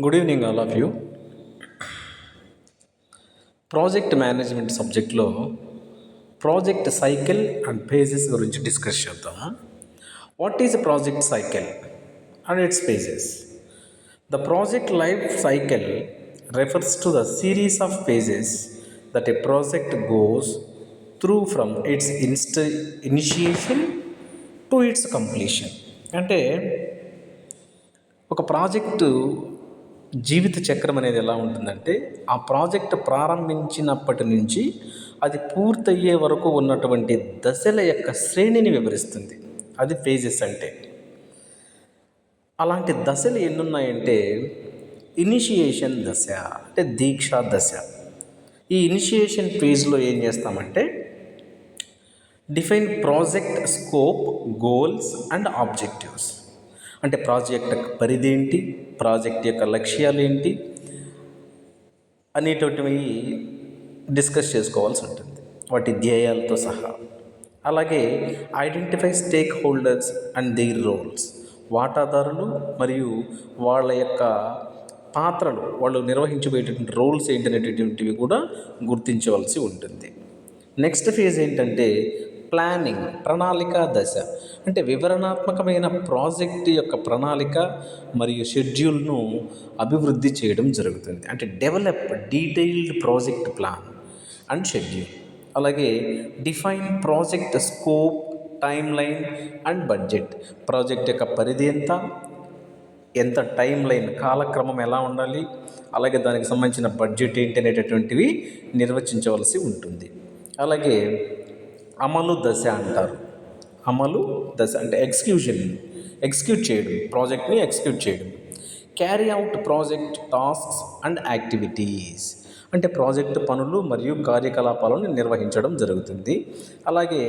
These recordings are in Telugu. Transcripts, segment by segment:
Good evening all of you. Project management సబ్జెక్ట్లో ప్రాజెక్ట్ సైకిల్ అండ్ ఫేజెస్ గురించి డిస్కస్ చేద్దాము. What is project cycle and it's phases? The project life cycle refers to the series of phases that a project goes through from its initiation to its completion. అంటే ఒక ప్రాజెక్టు జీవిత చక్రం అనేది ఎలా ఉంటుందంటే, ఆ ప్రాజెక్ట్ ప్రారంభించినప్పటి నుంచి అది పూర్తయ్యే వరకు ఉన్నటువంటి దశల యొక్క శ్రేణిని వివరిస్తుంది. అది ఫేజెస్ అంటే. అలాంటి దశలు ఎన్నున్నాయంటే, ఇనిషియేషన్ దశ అంటే దీక్షా దశ. ఈ ఇనిషియేషన్ ఫేజ్లో ఏం చేస్తామంటే, define project scope, goals and objectives. అంటే ప్రాజెక్ట్ పరిధి ఏంటి, ప్రాజెక్ట్ యొక్క లక్ష్యాలు ఏంటి అనేటువంటివి డిస్కస్ చేసుకోవాల్సి ఉంటుంది, వాటి ధ్యేయాలతో సహా. అలాగే identify stakeholders and their roles. వాటాదారులు మరియు వాళ్ళ యొక్క పాత్రలు, వాళ్ళు నిర్వహించబోయేటటువంటి రోల్స్ ఏంటనేటటువంటివి కూడా గుర్తించవలసి ఉంటుంది. నెక్స్ట్ ఫేజ్ ఏంటంటే ప్లానింగ్, ప్రణాళిక దశ. అంటే వివరణాత్మకమైన ప్రాజెక్ట్ యొక్క ప్రణాళిక మరియు షెడ్యూల్ను అభివృద్ధి చేయడం జరుగుతుంది. అంటే develop detailed project plan and schedule. అలాగే define project scope, time line and budget. Project యొక్క పరిధి ఎంత టైం లైన్, కాలక్రమం ఎలా ఉండాలి, అలాగే దానికి సంబంధించిన బడ్జెట్ ఏంటి అనేటటువంటివి నిర్వచించవలసి ఉంటుంది. అలాగే అమలు దశ అంటారు. అమలు దశ అంటే ఎగ్జిక్యూట్ చేయడం, ప్రాజెక్ట్ని ఎగ్జిక్యూట్ చేయడం. Carry out project tasks and activities. అంటే ప్రాజెక్టు పనులు మరియు కార్యకలాపాలను నిర్వహించడం జరుగుతుంది. అలాగే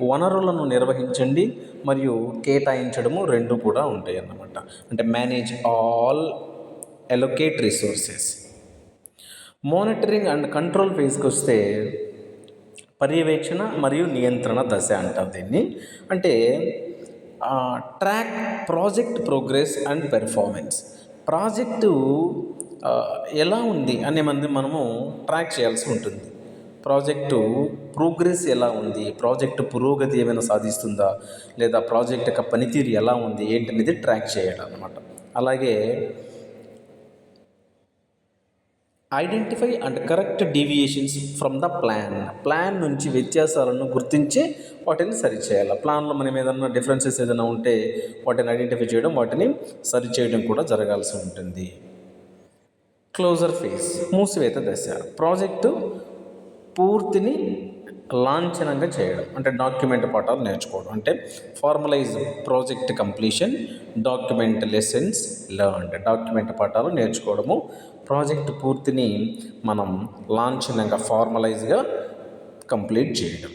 వనరులను నిర్వహించండి మరియు కేటాయించడము రెండు కూడా ఉంటాయి అన్నమాట. అంటే manage all, allocate resources. Monitoring and control ఫేజ్కి వస్తే పర్యవేక్షణ మరియు నియంత్రణ దశ అంటారు దీన్ని. అంటే track project progress and performance. Project ఎలా ఉంది అనే మనము ట్రాక్ చేయాల్సి ఉంటుంది. ప్రాజెక్టు ప్రోగ్రెస్ ఎలా ఉంది, ప్రాజెక్టు పురోగతి ఏమైనా సాధిస్తుందా, లేదా ప్రాజెక్ట్ యొక్క పనితీరు ఎలా ఉంది ఏంటనేది ట్రాక్ చేయాలన్నమాట. అలాగే identify and correct deviations from the plan నుంచి వ్యత్యాసాలను గుర్తించి వాటిని సరిచేయాలి. ప్లాన్లో మనం ఏదైనా డిఫరెన్సెస్ ఏదైనా ఉంటే వాటిని ఐడెంటిఫై చేయడం, వాటిని సరిచేయడం కూడా జరగాల్సి ఉంటుంది. క్లోజర్ ఫేజ్, మూసివేత దశ. ప్రాజెక్టు పూర్తిని లాంఛనంగా చేయడం, అంటే డాక్యుమెంట్ పాఠాలు నేర్చుకోవడం. అంటే formalise project completion, document lessons learned. Document పాఠాలు నేర్చుకోవడము, ప్రాజెక్ట్ పూర్తిని మనం లాంఛనంగా ఫార్మలైజ్గా కంప్లీట్ చేయడం.